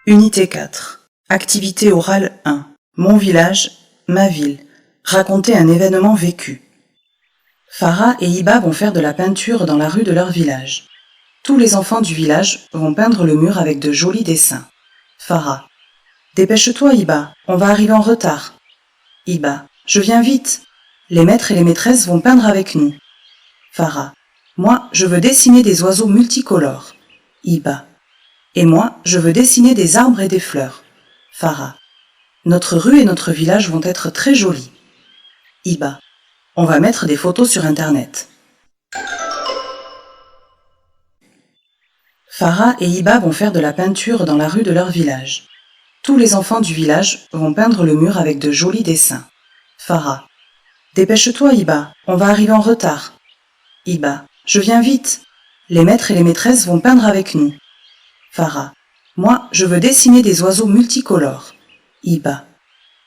Unité 4. Activité orale 1. Mon village, ma ville. Raconter un événement vécu. Farah et Hiba vont faire de la peinture dans la rue de leur village. Tous les enfants du village vont peindre le mur avec de jolis dessins. Farah. Dépêche-toi Hiba, on va arriver en retard. Hiba. Je viens vite. Les maîtres et les maîtresses vont peindre avec nous. Farah. Moi, je veux dessiner des oiseaux multicolores. Hiba. Et moi, je veux dessiner des arbres et des fleurs. Farah. Notre rue et notre village vont être très jolis. Hiba. On va mettre des photos sur Internet. Farah et Hiba vont faire de la peinture dans la rue de leur village. Tous les enfants du village vont peindre le mur avec de jolis dessins. Farah. Dépêche-toi Hiba, on va arriver en retard. Hiba. Je viens vite. Les maîtres et les maîtresses vont peindre avec nous. Farah. Moi, je veux dessiner des oiseaux multicolores. Hiba.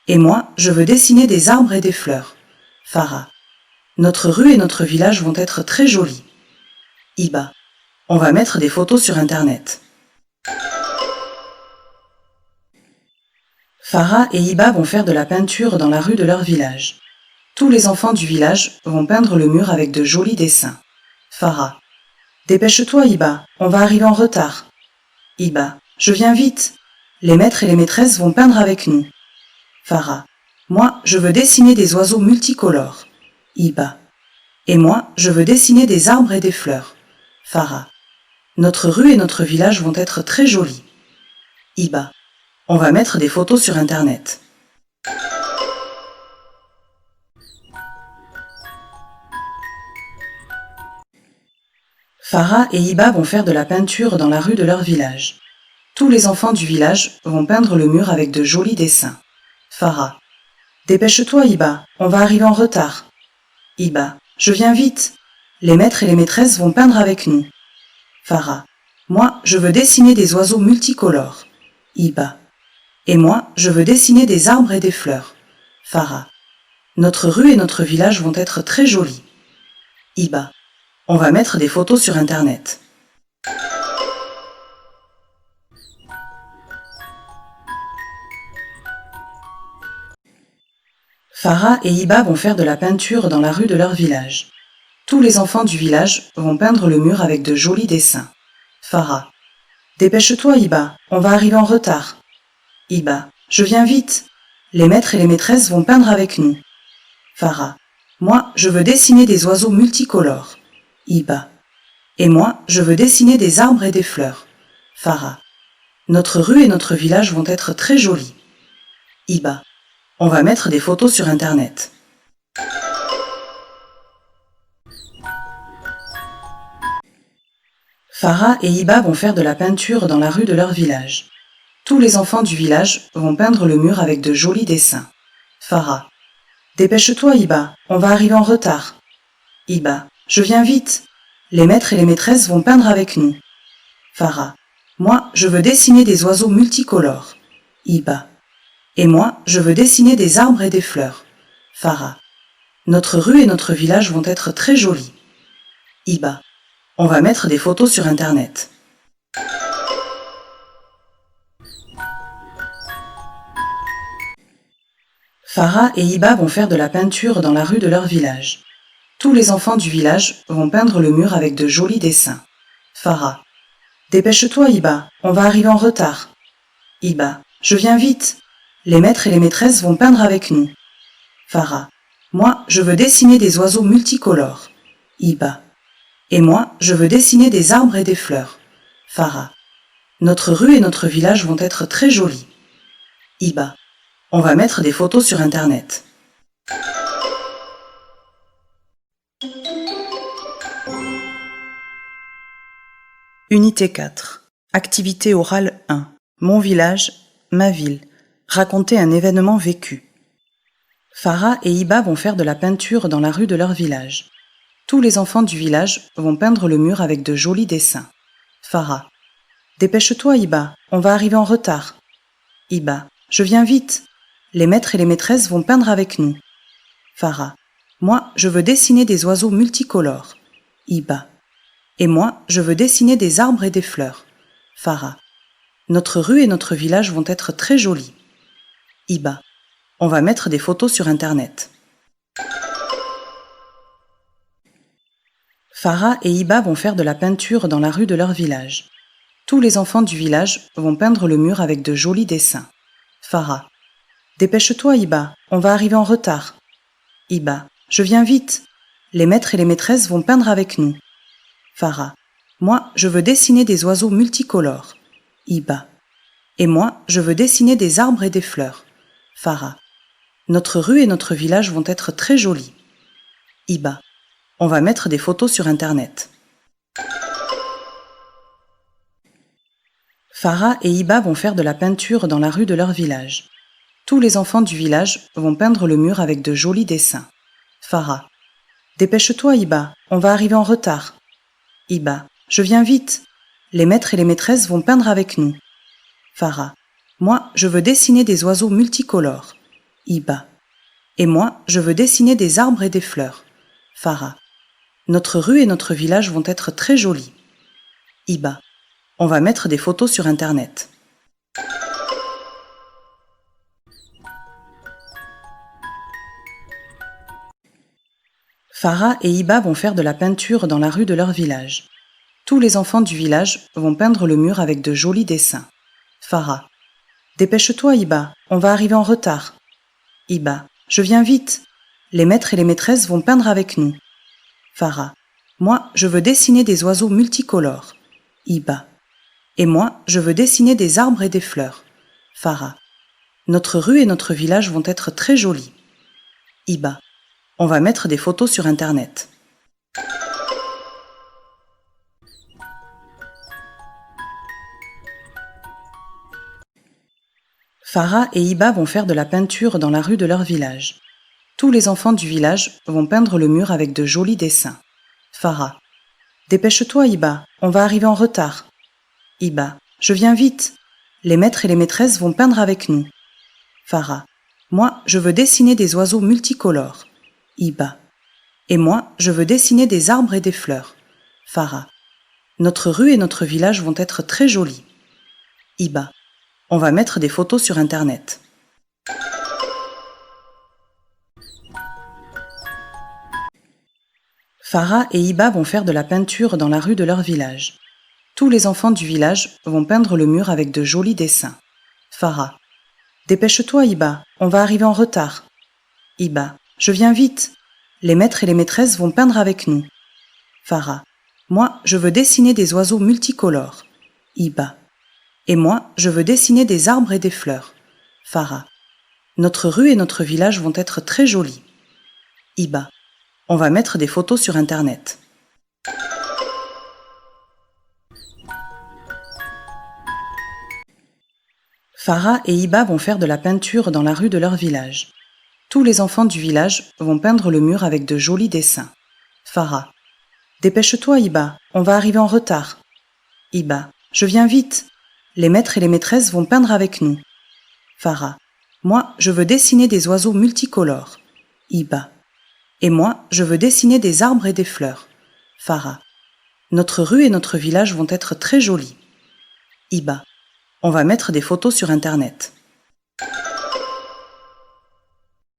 Et moi, je veux dessiner des arbres et des fleurs. Farah. Notre rue et notre village vont être très jolis. Hiba. On va mettre des photos sur Internet. Farah et Hiba vont faire de la peinture dans la rue de leur village. Tous les enfants du village vont peindre le mur avec de jolis dessins. Farah. Dépêche-toi Hiba, on va arriver en retard. Hiba. Je viens vite. Les maîtres et les maîtresses vont peindre avec nous. Farah. Moi, je veux dessiner des oiseaux multicolores. Hiba. Et moi, je veux dessiner des arbres et des fleurs. Farah. Notre rue et notre village vont être très jolis. Hiba. On va mettre des photos sur Internet. Farah et Hiba vont faire de la peinture dans la rue de leur village. Tous les enfants du village vont peindre le mur avec de jolis dessins. Farah. Dépêche-toi Hiba, on va arriver en retard. Hiba. Je viens vite. Les maîtres et les maîtresses vont peindre avec nous. Farah. Moi, je veux dessiner des oiseaux multicolores. Hiba. Et moi, je veux dessiner des arbres et des fleurs. Farah. Notre rue et notre village vont être très jolis. Hiba. On va mettre des photos sur Internet. Farah et Hiba vont faire de la peinture dans la rue de leur village. Tous les enfants du village vont peindre le mur avec de jolis dessins. Farah. Dépêche-toi Hiba, on va arriver en retard. Hiba. Je viens vite. Les maîtres et les maîtresses vont peindre avec nous. Farah. Moi, je veux dessiner des oiseaux multicolores. Hiba. Et moi, je veux dessiner des arbres et des fleurs. Farah. Notre rue et notre village vont être très jolis. Hiba. On va mettre des photos sur Internet. Farah et Hiba vont faire de la peinture dans la rue de leur village. Tous les enfants du village vont peindre le mur avec de jolis dessins. Farah. Dépêche-toi Hiba, on va arriver en retard. Hiba. Je viens vite. Les maîtres et les maîtresses vont peindre avec nous. Farah. Moi, je veux dessiner des oiseaux multicolores. Hiba. Et moi, je veux dessiner des arbres et des fleurs. Farah. Notre rue et notre village vont être très jolis. Hiba. On va mettre des photos sur Internet. Farah et Hiba vont faire de la peinture dans la rue de leur village. Tous les enfants du village vont peindre le mur avec de jolis dessins. Farah. Dépêche-toi Hiba, on va arriver en retard. Hiba. Je viens vite. Les maîtres et les maîtresses vont peindre avec nous. Farah. Moi, je veux dessiner des oiseaux multicolores. Hiba. Et moi, je veux dessiner des arbres et des fleurs. Farah. Notre rue et notre village vont être très jolis. Hiba. On va mettre des photos sur Internet. Unité 4. Activité orale 1. Mon village, ma ville. Raconter un événement vécu. Farah et Hiba vont faire de la peinture dans la rue de leur village. Tous les enfants du village vont peindre le mur avec de jolis dessins. Farah. Dépêche-toi Hiba, on va arriver en retard. Hiba. Je viens vite. Les maîtres et les maîtresses vont peindre avec nous. Farah. Moi, je veux dessiner des oiseaux multicolores. Hiba. Et moi, je veux dessiner des arbres et des fleurs. Farah. Notre rue et notre village vont être très jolis. Hiba. On va mettre des photos sur Internet. Farah et Hiba vont faire de la peinture dans la rue de leur village. Tous les enfants du village vont peindre le mur avec de jolis dessins. Farah. Dépêche-toi, Hiba, on va arriver en retard. Hiba. Je viens vite. Les maîtres et les maîtresses vont peindre avec nous. Farah. Moi, je veux dessiner des oiseaux multicolores. Hiba. Et moi, je veux dessiner des arbres et des fleurs. Farah. Notre rue et notre village vont être très jolis. Hiba. On va mettre des photos sur Internet. Farah et Hiba vont faire de la peinture dans la rue de leur village. Tous les enfants du village vont peindre le mur avec de jolis dessins. Farah. Dépêche-toi, Hiba, on va arriver en retard. Hiba. Je viens vite. Les maîtres et les maîtresses vont peindre avec nous. Farah. Moi, je veux dessiner des oiseaux multicolores. Hiba. Et moi, je veux dessiner des arbres et des fleurs. Farah. Notre rue et notre village vont être très jolis. Hiba. On va mettre des photos sur Internet. Farah et Hiba vont faire de la peinture dans la rue de leur village. Tous les enfants du village vont peindre le mur avec de jolis dessins. Farah. Dépêche-toi, Hiba, on va arriver en retard. Hiba. Je viens vite. Les maîtres et les maîtresses vont peindre avec nous. Farah. Moi, je veux dessiner des oiseaux multicolores. Hiba. Et moi, je veux dessiner des arbres et des fleurs. Farah. Notre rue et notre village vont être très jolis. Hiba. On va mettre des photos sur Internet. Farah et Hiba vont faire de la peinture dans la rue de leur village. Tous les enfants du village vont peindre le mur avec de jolis dessins. Farah. Dépêche-toi, Hiba, on va arriver en retard. Hiba. Je viens vite. Les maîtres et les maîtresses vont peindre avec nous. Farah. Moi, je veux dessiner des oiseaux multicolores. Hiba. Et moi, je veux dessiner des arbres et des fleurs. Farah. Notre rue et notre village vont être très jolis. Hiba. On va mettre des photos sur Internet. Farah et Hiba vont faire de la peinture dans la rue de leur village. Tous les enfants du village vont peindre le mur avec de jolis dessins. Farah. Dépêche-toi, Hiba, on va arriver en retard. Hiba. Je viens vite. Les maîtres et les maîtresses vont peindre avec nous. Farah. Moi, je veux dessiner des oiseaux multicolores. Hiba. Et moi, je veux dessiner des arbres et des fleurs. Farah. Notre rue et notre village vont être très jolis. Hiba. On va mettre des photos sur Internet. Farah et Hiba vont faire de la peinture dans la rue de leur village. Tous les enfants du village vont peindre le mur avec de jolis dessins. Farah. Dépêche-toi, Hiba, on va arriver en retard. Hiba. Je viens vite. Les maîtres et les maîtresses vont peindre avec nous. Farah. Moi, je veux dessiner des oiseaux multicolores. Hiba. Et moi, je veux dessiner des arbres et des fleurs. Farah. Notre rue et notre village vont être très jolis. Hiba. On va mettre des photos sur Internet.